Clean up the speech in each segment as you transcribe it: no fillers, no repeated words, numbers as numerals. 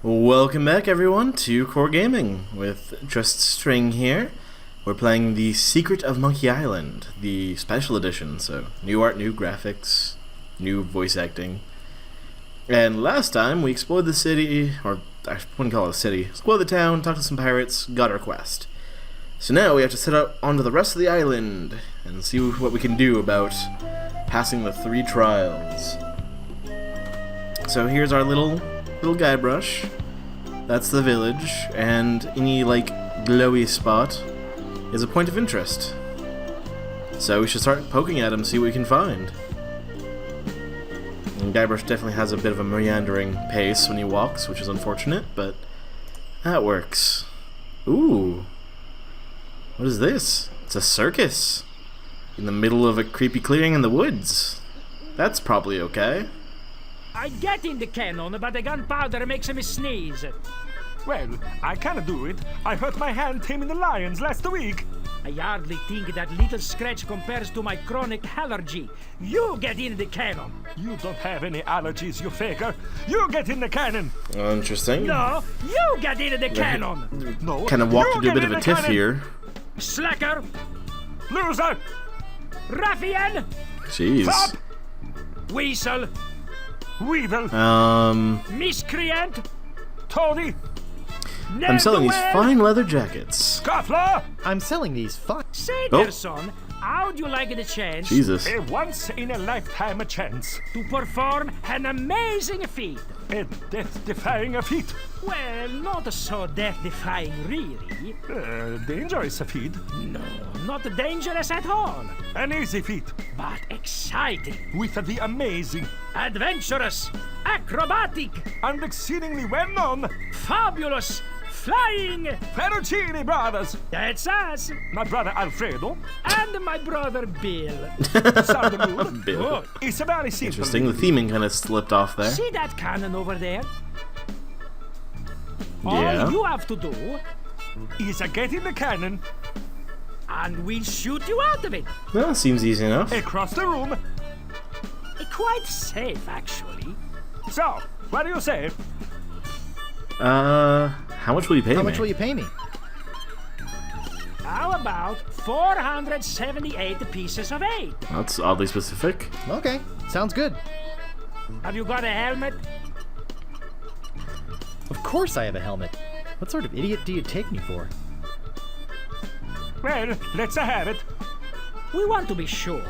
Welcome back, everyone, to CorGaming with Just String here. We're playing The Secret of Monkey Island, the special edition, so new art, new graphics, new voice acting. And last time we explored the city, or I wouldn't call it a city, explored the town, talked to some pirates, got our quest. So now we have to set out onto the rest of the island and see what we can do about passing the 3 trials. So here's our little Guybrush. That's the village, and any glowy spot is a point of interest. So we should start poking at him, see what we can find. And Guybrush definitely has a bit of a meandering pace when he walks, which is unfortunate, but that works. Ooh. What is this? It's a circus. In the middle of a creepy clearing in the woods. That's probably okay. I get in the cannon, but the gunpowder makes me sneeze. Well, I can't do it. I hurt my hand taming the lions last week. I hardly think that little scratch compares to my chronic allergy. You get in the cannon. You don't have any allergies, you faker. You get in the cannon. Interesting. No, you get in the cannon. No. Kind of walked you into a get bit of in a the tiff cannon. here. Slacker, Loser. ruffian, Jeez. Stop. weasel, Weevil. miscreant, Toady. I'm selling these ne'er-do-well. fine leather jackets. Scuffler. I'm selling these fine. Say Oh. there, son, how'd you like the chance Jesus. A once-in-a-lifetime chance. to perform an amazing feat? A death-defying feat. Well, not so death-defying, really. Dangerous feat. No, not dangerous at all, An easy feat. but exciting, With the amazing adventurous, acrobatic, and exceedingly well-known fabulous, flying. Ferrucini brothers. That's us, My brother Alfredo. and my brother Bill. Salvador. Bill. Good. It's a very simple. Interesting. The theming kind of slipped off there. See that cannon over there? Yeah. All you have to do, Is a get in the cannon, and we'll shoot you out of it. Well, seems easy enough. across the room. Quite safe, actually. So, what do you say? How much will you pay me? How much will you pay me? How about 478 pieces of 8? That's oddly specific. Okay, sounds good. Have you got a helmet? Of course I have a helmet. What sort of idiot do you take me for? Well, let's have it. We want to be sure.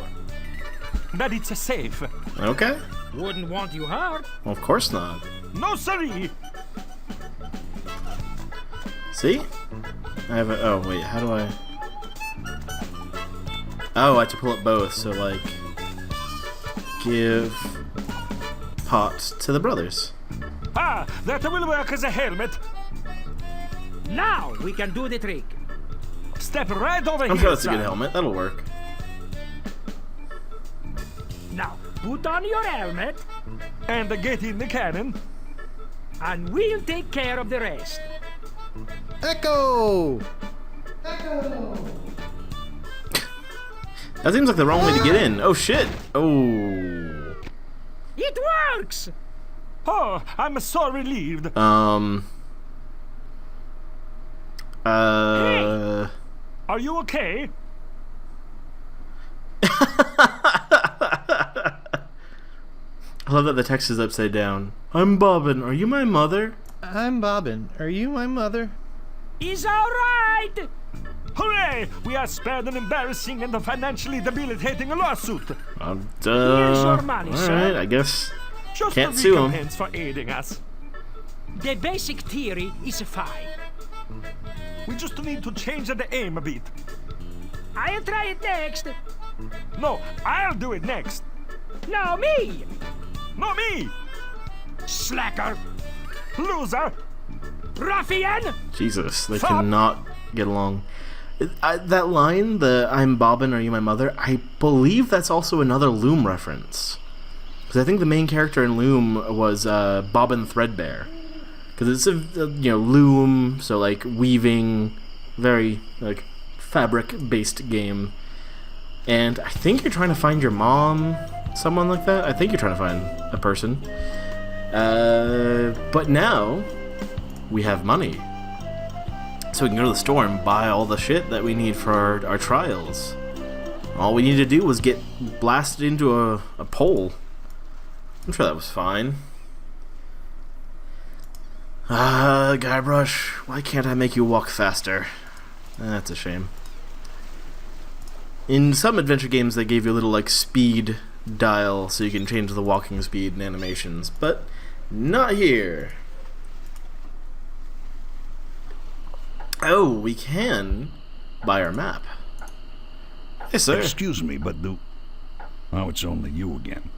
That it's safe. Okay. Wouldn't want you hurt. Well, of course not. No siree. See? I have a... Oh, wait. How do I... Oh, I have to pull up both. So, give pot to the brothers. Ah, that will work as a helmet. Now we can do the trick. Step right over I'm here. sure that's a good son. helmet. That'll work. Now put on your helmet, And get in the cannon. and we'll take care of the rest. Echo! That seems like the wrong way to get in. Oh, shit. Oh. It works! Oh, I'm so relieved. Are you okay? I love that the text is upside down. I'm Bobbin. Are you my mother? I'm Bobbin. Are you my mother? Is alright! Hooray! We are spared an embarrassing and financially debilitating lawsuit. Here's your money, all sir. right, I guess. Just Can't a sue 'em. recompense for aiding us. The basic theory is fine. We just need to change the aim a bit. I'll try it next. No, I'll do it next. No, me! No, me! Slacker! Loser! Ruffian! Jesus, they Fuck. cannot get along. That line, the I'm Bobbin, are you my mother? I believe that's also another Loom reference. Because I think the main character in Loom was Bobbin Threadbare. Because it's a loom, so weaving, very fabric-based game. And I think you're trying to find your mom, someone like that. I think you're trying to find a person. But now we have money. So we can go to the store and buy all the shit that we need for our trials. All we needed to do was get blasted into a pole. I'm sure that was fine. Guybrush, why can't I make you walk faster? That's a shame. In some adventure games, they gave you a little, like, speed dial so you can change the walking speed and animations, but not here. Oh, we can buy our map. Yes, sir. Excuse me, but Oh, it's only you again.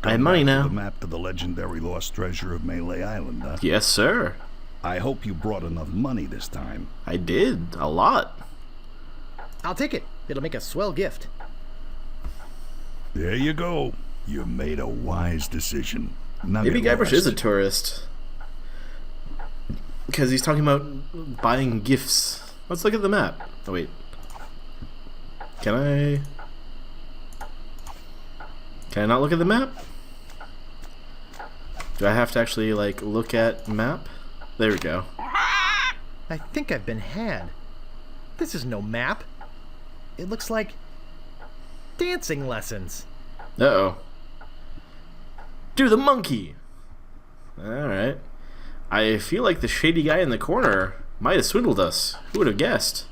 I have money now. The map to the legendary lost treasure of Melee Island, huh? Yes, sir. I hope you brought enough money this time. I did. A lot. I'll take it. It'll make a swell gift. There you go. You made a wise decision. Now Maybe get Guybrush is a lost. tourist. Because he's talking about buying gifts. Let's look at the map. Oh, wait. Can I not look at the map? Do I have to actually, like, look at map? There we go. I think I've been had. This is no map. It looks like dancing lessons. Uh-oh. Do the monkey! Alright. I feel like the shady guy in the corner might have swindled us. Who would have guessed?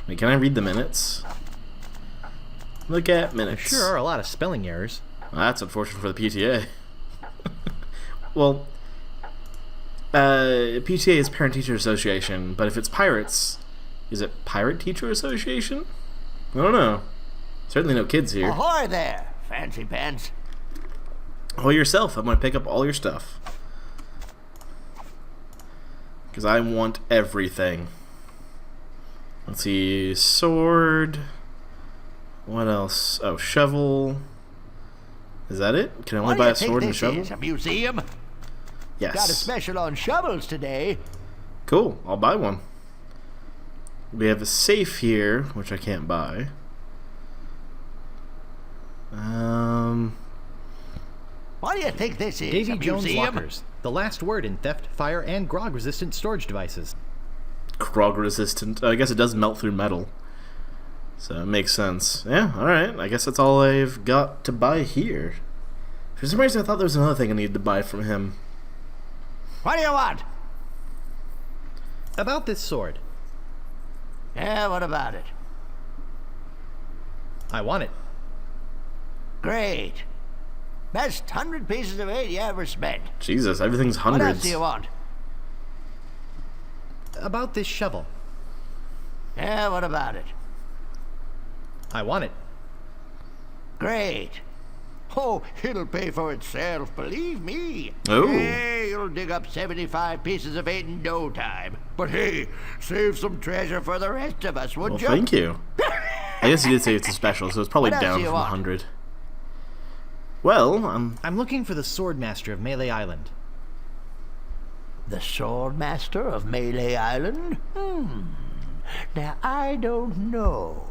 Wait, can I read the minutes? Look at minutes. Sure are a lot of spelling errors. Well, that's unfortunate for the PTA. Well, PTA is Parent Teacher Association, but if it's pirates, is it Pirate Teacher Association? I don't know. Certainly no kids here. Ahoy there, fancy pants. Oh, yourself. I'm gonna pick up all your stuff. Because I want everything. Let's see. Sword. What else? Oh, shovel. Is that it? Can I only What do buy you a think sword and a this shovel? is, a museum? Yes. Got a special on shovels today. Cool. I'll buy one. We have a safe here, which I can't buy. What do you think this is, Davy a Jones museum? lockers. The last word in theft, fire, and grog-resistant storage devices. Grog resistant. I guess it does melt through metal. So it makes sense. Yeah, alright. I guess that's all I've got to buy here. For some reason I thought there was another thing I needed to buy from him. What do you want? About this sword. Yeah, what about it? I want it. Great. Best 100 pieces of 8 you ever spent. Jesus, everything's What else hundreds. do you want? About this shovel. Yeah, what about it? I want it. Great. Oh, it'll pay for itself, believe me. Oh. Hey, you'll dig up 75 pieces of 8 in no time. But hey, save some treasure for the rest of us, would Well, you? thank you. I guess you did say it's a special, so it's probably What else down do you from want? 100. Well, I'm looking for the Swordmaster of Melee Island. The Swordmaster of Melee Island? Now, I don't know.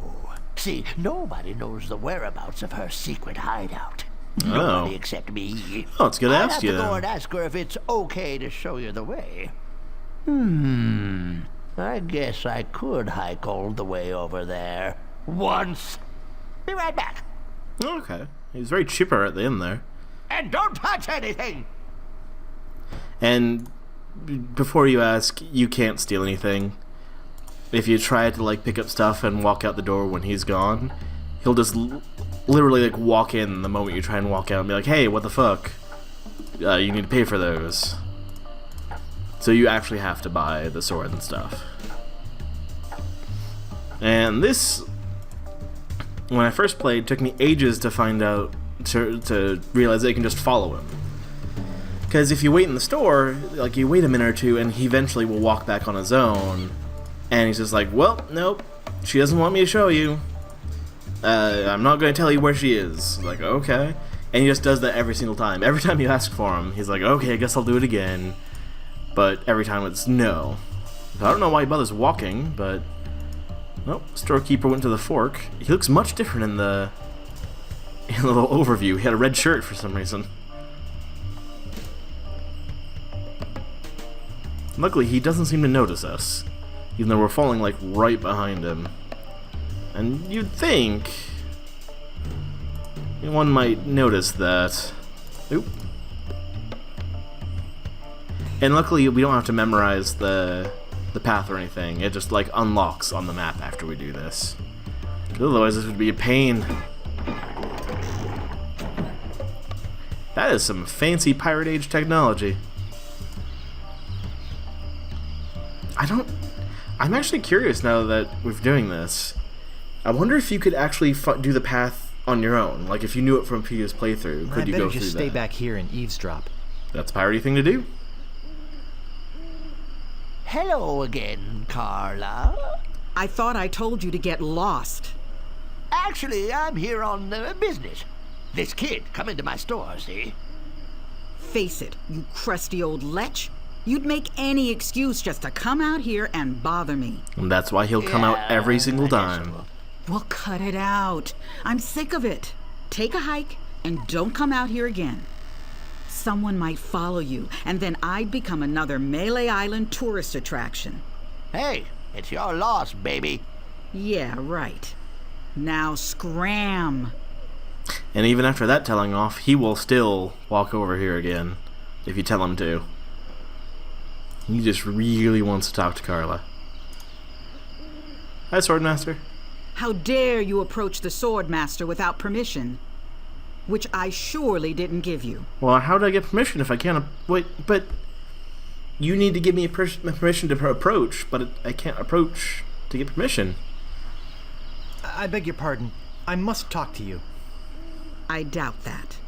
See, nobody knows the whereabouts of her secret hideout. Nobody except me. Oh, it's good to I'll ask have you to go then. and ask her if it's okay to show you the way. I guess I could hike all the way over there. Once. Be right back. Okay. He was very chipper at the end there. And don't touch anything! And before you ask, you can't steal anything. If you try to, like, pick up stuff and walk out the door when he's gone, he'll just literally, like, walk in the moment you try and walk out and be like, hey, what the fuck? You need to pay for those. So you actually have to buy the sword and stuff. And this, when I first played, took me ages to find out, to realize that you can just follow him. Because if you wait in the store, like, you wait a minute or two and he eventually will walk back on his own. And he's just like, well, nope, she doesn't want me to show you. I'm not going to tell you where she is. Like, okay. And he just does that every single time. Every time you ask for him, he's like, okay, I guess I'll do it again. But every time it's no. So I don't know why he bothers walking, but... Nope, storekeeper went to the fork. He looks much different in the little overview. He had a red shirt for some reason. Luckily, he doesn't seem to notice us, even though we're falling like right behind him. And you'd think one might notice that. Oop. And luckily, we don't have to memorize the path or anything. It just like unlocks on the map after we do this. Otherwise, this would be a pain. That is some fancy Pirate Age technology. I'm actually curious now that we're doing this. I wonder if you could actually do the path on your own. Like if you knew it from a previous playthrough, could you go through that? I better just stay back here and eavesdrop. That's a piratey thing to do. Hello again, Carla. I thought I told you to get lost. Actually, I'm here on business. This kid come into my store, see? Face it, you crusty old lech. You'd make any excuse just to come out here and bother me. And that's why he'll come out every single time. Well, cut it out. I'm sick of it. Take a hike and don't come out here again. Someone might follow you, and then I'd become another Melee Island tourist attraction. Hey, it's your loss, baby. Yeah, right. Now scram. And even after that telling off, he will still walk over here again, if you tell him to. He just really wants to talk to Carla. Hi, Swordmaster. How dare you approach the Swordmaster without permission? Which I surely didn't give you. Well, how did I get permission if I can't... Wait, but... You need to give me permission to approach, but I can't approach to get permission. I beg your pardon. I must talk to you. I doubt that.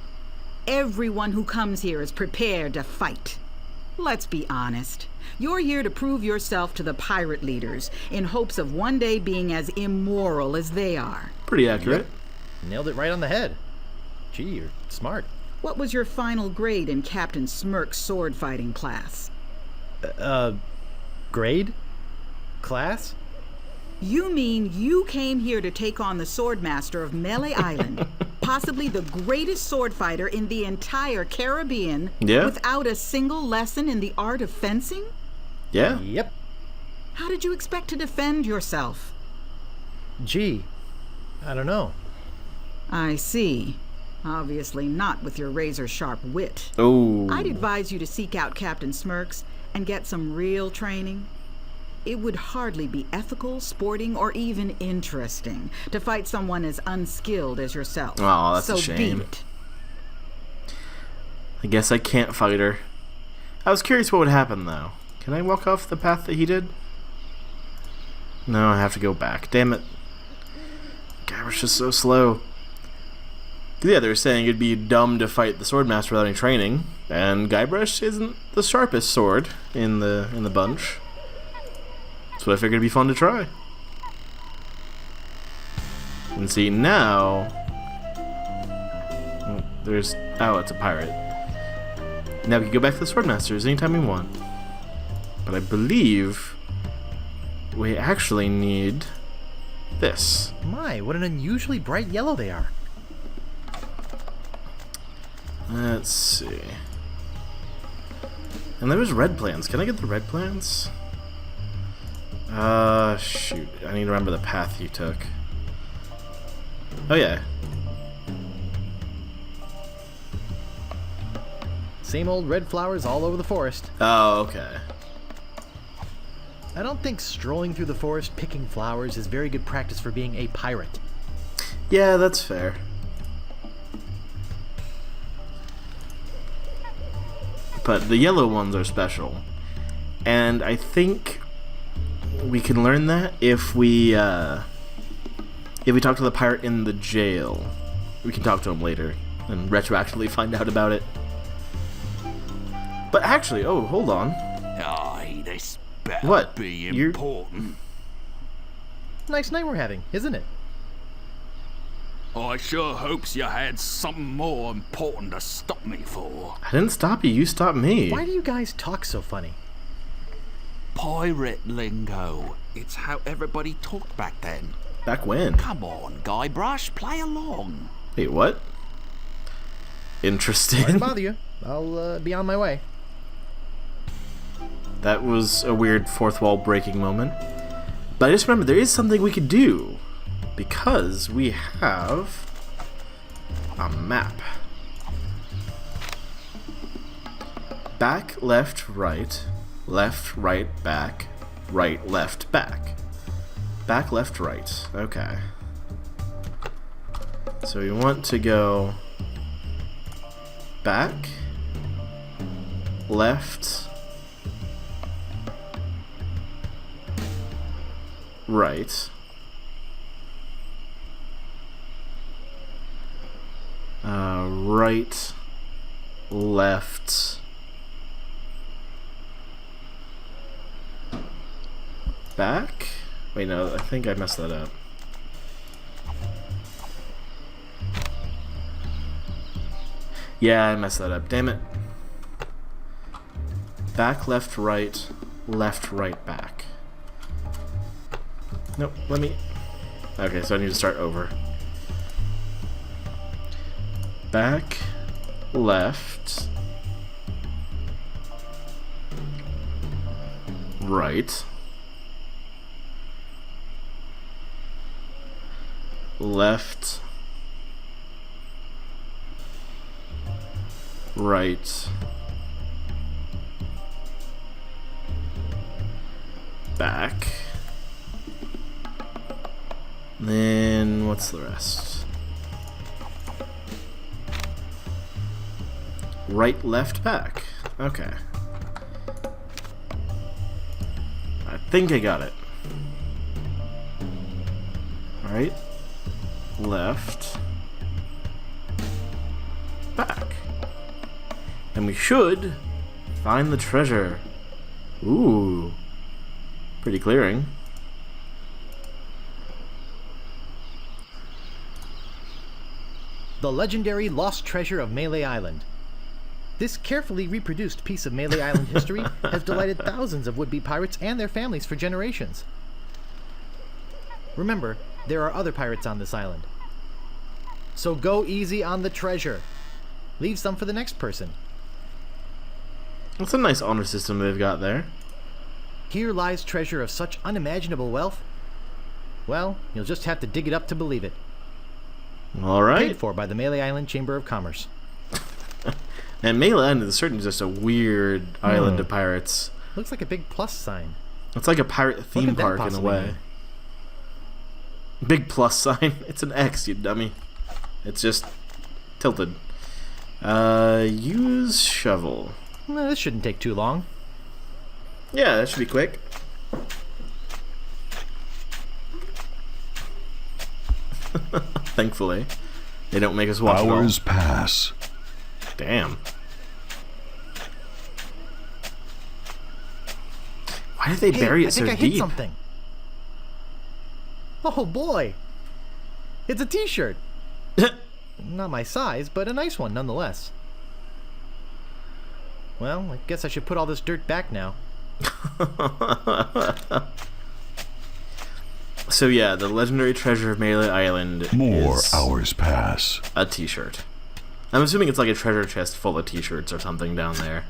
Everyone who comes here is prepared to fight. Let's be honest. You're here to prove yourself to the pirate leaders in hopes of one day being as immoral as they are. Pretty accurate. Yep. Nailed it right on the head. Gee, you're smart. What was your final grade in Captain Smirk's sword fighting class? Grade? Class? You mean you came here to take on the Swordmaster of Melee Island, possibly the greatest sword fighter in the entire Caribbean, without a single lesson in the art of fencing? Yeah. Yep. How did you expect to defend yourself? Gee, I don't know. I see. Obviously not with your razor-sharp wit. Oh. I'd advise you to seek out Captain Smirk's and get some real training. It would hardly be ethical, sporting, or even interesting to fight someone as unskilled as yourself. Oh, that's a shame. So beat it. I guess I can't fight her. I was curious what would happen, though. Can I walk off the path that he did? No, I have to go back. Damn it. Guybrush is so slow. Yeah, they were saying it'd be dumb to fight the Swordmaster without any training, and Guybrush isn't the sharpest sword in the bunch. So I figured it'd be fun to try. And see, now... There's... Oh, it's a pirate. Now we can go back to the Swordmasters anytime we want. But I believe... we actually need... this. My, what an unusually bright yellow they are. Let's see. And there was red plans. Can I get the red plans? Shoot. I need to remember the path he took. Oh, yeah. Same old red flowers all over the forest. Oh, okay. I don't think strolling through the forest picking flowers is very good practice for being a pirate. Yeah, that's fair. But the yellow ones are special. And I think we can learn that if we talk to the pirate in the jail. We can talk to him later and retroactively find out about it. But actually, oh, hold on. Aye, this better What? be You're- important. Nice night we're having, isn't it? I sure hopes you had something more important to stop me for. I didn't stop you, you stopped me. Why do you guys talk so funny? Pirate lingo. It's how everybody talked back then. Back when? Come on, Guybrush, play along. Wait, what? Interesting. Sorry to bother you. I'll be on my way. that was a weird fourth wall breaking moment. But I just remembered there is something we could do, because we have a map. Back, left, right, back, right, left, back. Back, left, right. Okay. So we want to go back, left, right, right, left, back? Wait, no, I think I messed that up. Yeah, I messed that up. Damn it. Back, left, right, back. Nope, let me... Okay, so I need to start over. Back, left, right, left, right, back. Then what's the rest? Right, left, back. Okay. I think I got it. Right, left, back. And we should find the treasure. Ooh. Pretty clearing. The legendary lost treasure of Melee Island. This carefully reproduced piece of Melee Island history has delighted thousands of would-be pirates and their families for generations. Remember, there are other pirates on this island. So go easy on the treasure. Leave some for the next person. That's a nice honor system they've got there. Here lies treasure of such unimaginable wealth. Well, you'll just have to dig it up to believe it. Alright. Paid for by the Melee Island Chamber of Commerce. And Melee Island is certainly just a weird island of pirates. Looks like a big plus sign. It's like a pirate theme park in a way. Big plus sign. It's an X, you dummy. It's just tilted. Use shovel. This shouldn't take too long. Yeah, that should be quick. Thankfully, they don't make us walk. Hours pass. Damn. Why did they bury it so deep? I think I hit something. Oh boy! It's a t-shirt. Not my size, but a nice one nonetheless. Well, I guess I should put all this dirt back now. So yeah, the legendary treasure of Melee Island More is hours pass. a t-shirt. I'm assuming it's like a treasure chest full of t-shirts or something down there.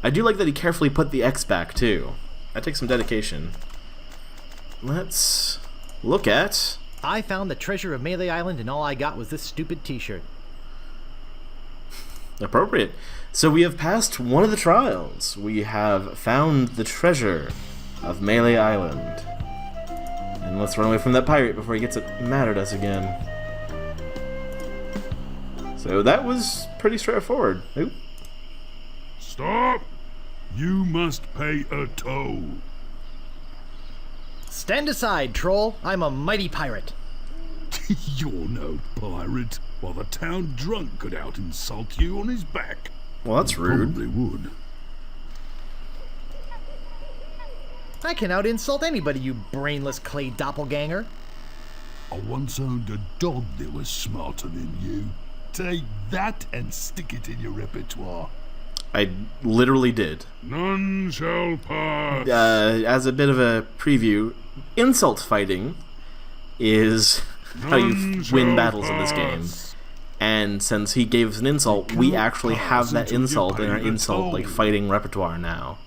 I do like that he carefully put the X back too. That takes some dedication. Let's look at... I found the treasure of Melee Island and all I got was this stupid t-shirt. Appropriate. So we have passed one of the trials. We have found the treasure of Melee Island. And let's run away from that pirate before he gets mad at us again. So that was pretty straightforward. Oop. Stop! You must pay a toll. Stand aside, troll. I'm a mighty pirate. You're no pirate. While the town drunk could out insult you on his back. Well, that's rude. Probably would. I can out insult anybody, you brainless clay doppelganger. I once owned a dog that was smarter than you. Take that and stick it in your repertoire. I literally did. None shall pass. As a bit of a preview, insult fighting is how you win battles in this game. And since he gave us an insult, we actually have that insult in our insult like fighting repertoire now.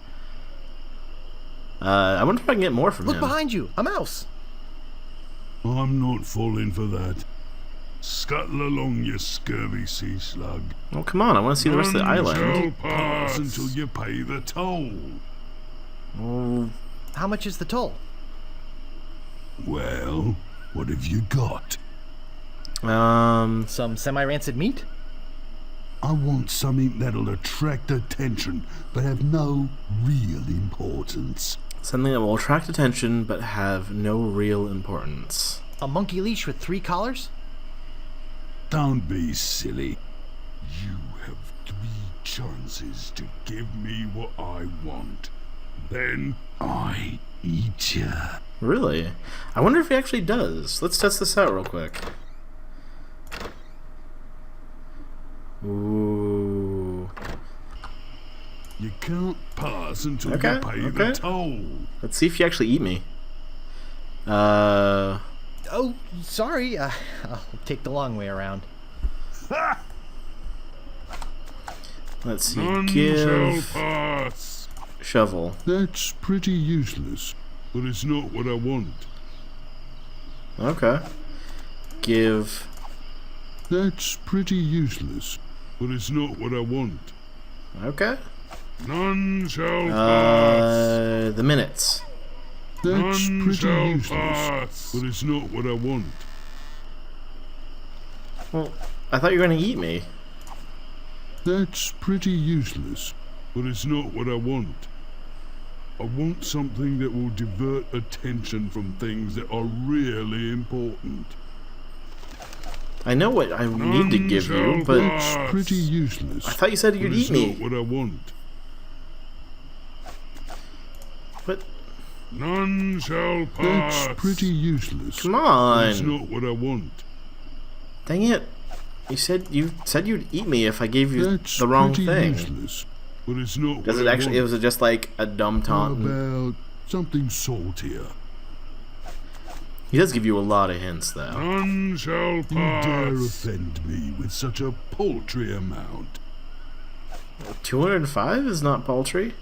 I wonder if I can get more from Look him. behind you, a mouse. I'm not falling for that. Scuttle along, you scurvy sea slug. Oh, come on. I want to see the rest of the None island. shall pass until you pay the toll. Oh, How much is the toll? Well, what have you got? Some semi-rancid meat? I want something that'll attract attention, but have no real importance. something that will attract attention but have no real importance. A monkey leash with 3 collars? Don't be silly. You have 3 chances to give me what I want. Then I eat ya. Really? I wonder if he actually does. Let's test this out real quick. Ooh. You can't pass until Okay, you pay okay. the toll. Let's see if you actually eat me. Oh, sorry. I'll take the long way around. Let's see. None shall Give pass. shovel. That's pretty useless, but it's not what I want. Okay. Give That's pretty useless, but it's not what I want. okay. None shall pass. The minutes. That's None pretty shall useless, pass. but it's not what I want. Well, I thought you were gonna eat me. That's pretty useless, but it's not what I want. I want something that will divert attention from things that are really important. I know what I need to None give you, shall but That's pretty useless. I thought you said but you'd it's eat me. not what I want. But None shall That's pass. pretty useless. come but it's on. not what I want. Dang it. You said you'd eat me if I gave you That's the wrong pretty thing. useless, but it's not Does what it I actually? want. Was it just like a dumb How taunt? about something saltier? He does give you a lot of hints, though. None shall You dare pass. offend me with such a paltry amount. 205 is not paltry.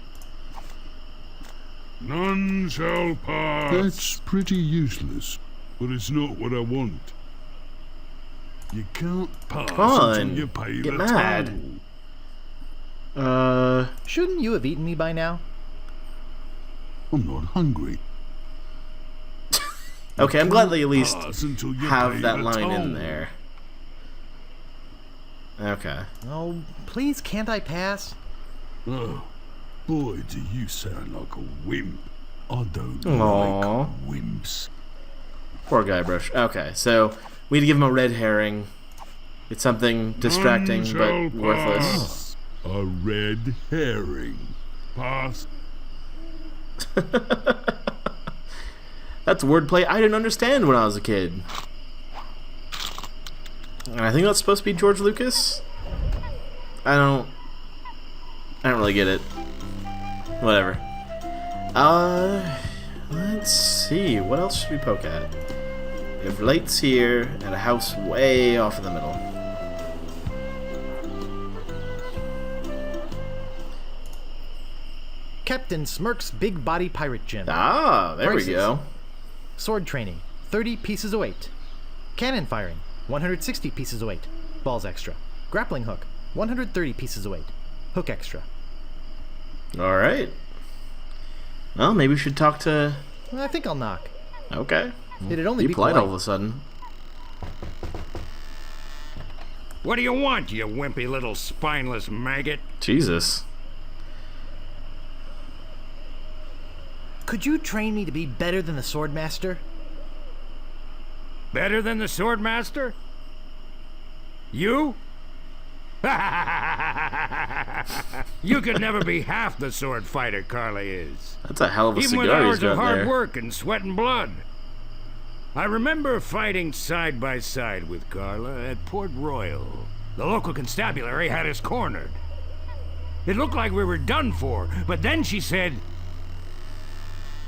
None shall pass. That's pretty useless, but it's not what I want. You can't pass Come on, until you pay get the mad. toll. Shouldn't you have eaten me by now? I'm not hungry. Okay, I'm glad they at least Pass until you pay have that the line in toll. there. Okay. Oh, please, can't I pass? Oh, boy, do you sound like a wimp. I don't Aw. like wimps. Poor Guybrush. Okay, so we need to give him a red herring. It's something distracting None but shall worthless. A red herring. Pass. That's wordplay I didn't understand when I was a kid. And I think that's supposed to be George Lucas. I don't really get it. Whatever. Let's see. What else should we poke at? We have lights here and a house way off in the middle. Captain Smirk's Big Body Pirate Gym. Ah, there Prices. we go. Sword training, 30 pieces of weight. Cannon firing, 160 pieces of weight. Balls extra. Grappling hook, 130 pieces of weight. Hook extra. All right. Well, maybe we should talk to. I think I'll knock. Okay. It'd only be polite polite. all of a sudden. What do you want, you wimpy little spineless maggot? Jesus. Could you train me to be better than the Swordmaster? Better than the Swordmaster? You? You could never be half the sword fighter Carla is. That's a hell of a Even with cigar he's hours of got hard there. work and sweat and blood. I remember fighting side by side with Carla at Port Royal. The local constabulary had us cornered. It looked like we were done for, but then she said...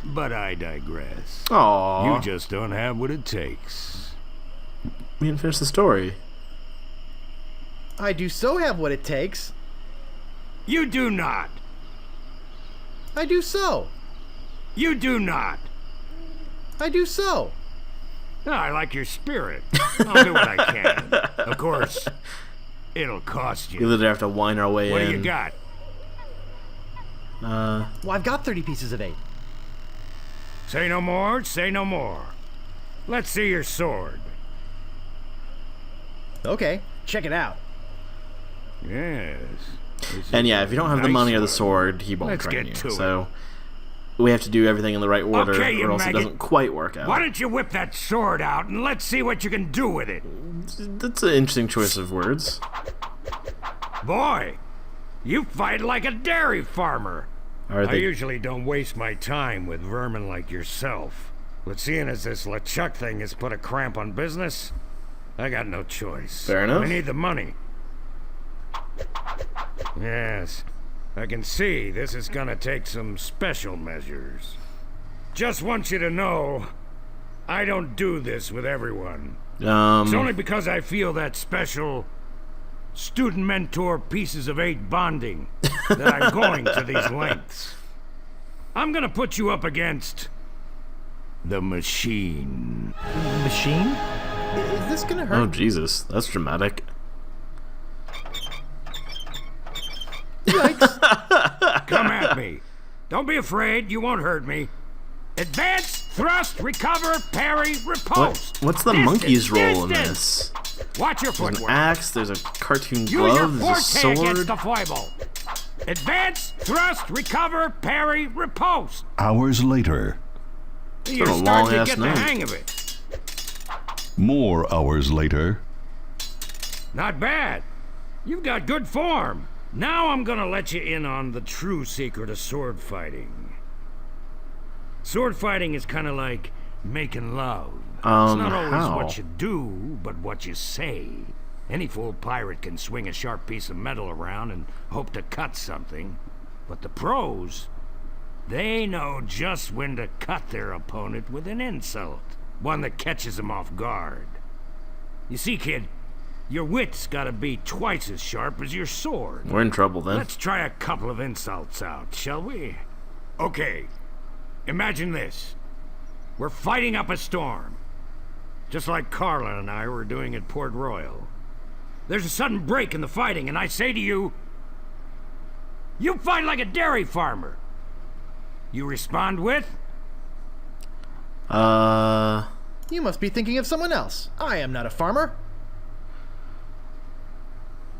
But I digress. Aww. You just don't have what it takes. We didn't finish the story. I do so have what it takes. You do not. I do so. You do not. I do so. No, I like your spirit. I'll do what I can. Of course, it'll cost We you. literally have to whine our way What in. do you got? Well, I've got 30 pieces of 8. Say no more, say no more. Let's see your sword. Okay, check it out. Yes. This And is yeah, a if you don't have the nice money or the one. sword, he won't Let's train get you. to So we have to do everything in the right order, Okay, you or else it maggot. doesn't quite work out. Why don't you whip that sword out and let's see what you can do with it? That's an interesting choice of words. Boy, you fight like a dairy farmer. Are I they? usually don't waste my time with vermin like yourself. But seeing as this LeChuck thing has put a cramp on business, I got no choice. Fair enough. I need the money. Yes, I can see this is gonna take some special measures. Just want you to know, I don't do this with everyone. It's only because I feel that special student mentor pieces of 8 bonding that I'm going to these lengths. I'm gonna put you up against the machine. Machine? Is this gonna hurt? Oh Jesus, that's dramatic. Yikes! Come at me. Don't be afraid, you won't hurt me. Advance, thrust, recover, parry, riposte. What's the Distance, monkey's role in distance. this? Watch your There's an footwork. axe, there's a cartoon Use your glove, there's a forte against sword. the foible. Advance, thrust, recover, parry, riposte. Hours later. You're a starting to long-ass get the night. hang of it. More hours later. Not bad. You've got good form. Now I'm gonna let you in on the true secret of sword fighting. Sword fighting is kind of like making love. It's not always how? what you do, but what you say. Any fool pirate can swing a sharp piece of metal around and hope to cut something. But the pros, they know just when to cut their opponent with an insult. One that catches them off guard. You see, kid, your wit's gotta be twice as sharp as your sword. We're in trouble then. Let's try a couple of insults out, shall we? Okay, imagine this. We're fighting up a storm. Just like Carla and I were doing at Port Royal. There's a sudden break in the fighting, and I say to you, you fight like a dairy farmer. You respond with, You must be thinking of someone else. I am not a farmer.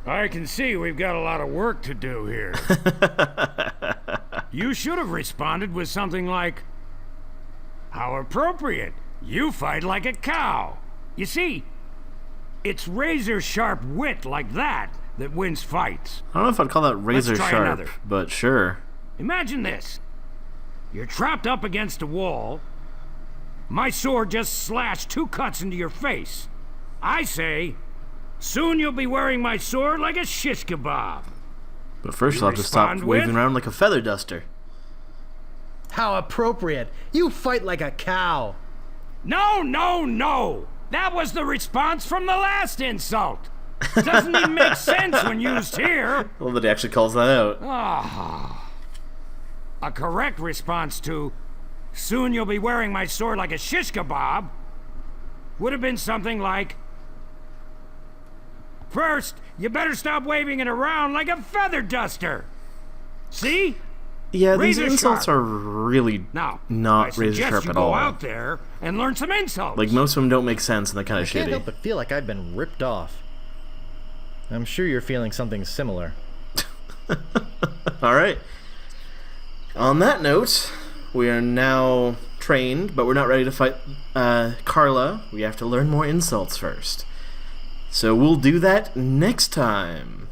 I can see we've got a lot of work to do here. You should have responded with something like, how appropriate. You fight like a cow. You see, it's razor-sharp wit like that that wins fights. I don't know if I'd call that razor try sharp, another. but sure. Imagine this. You're trapped up against a wall. My sword just slashed 2 cuts into your face. I say, soon you'll be wearing my sword like a shish kebab. But first You I'll have to stop respond waving with? around like a feather duster. How appropriate. You fight like a cow. No, no, no! That was the response from the last insult. Doesn't even make sense when used here. I love that he actually calls that out. A correct response to, soon you'll be wearing my sword like a shish kebab, would have been something like, first, you better stop waving it around like a feather duster. See? Yeah, these Razor insults sharp. are really Now, I not razor suggest sharp you at go all. out there and learn some insults. Like, most of them don't make sense and they're kind I of can't help shitty. but feel like I've been ripped off. I'm sure you're feeling something similar. Alright. On that note, we are now trained, but we're not ready to fight Carla. We have to learn more insults first. So we'll do that next time.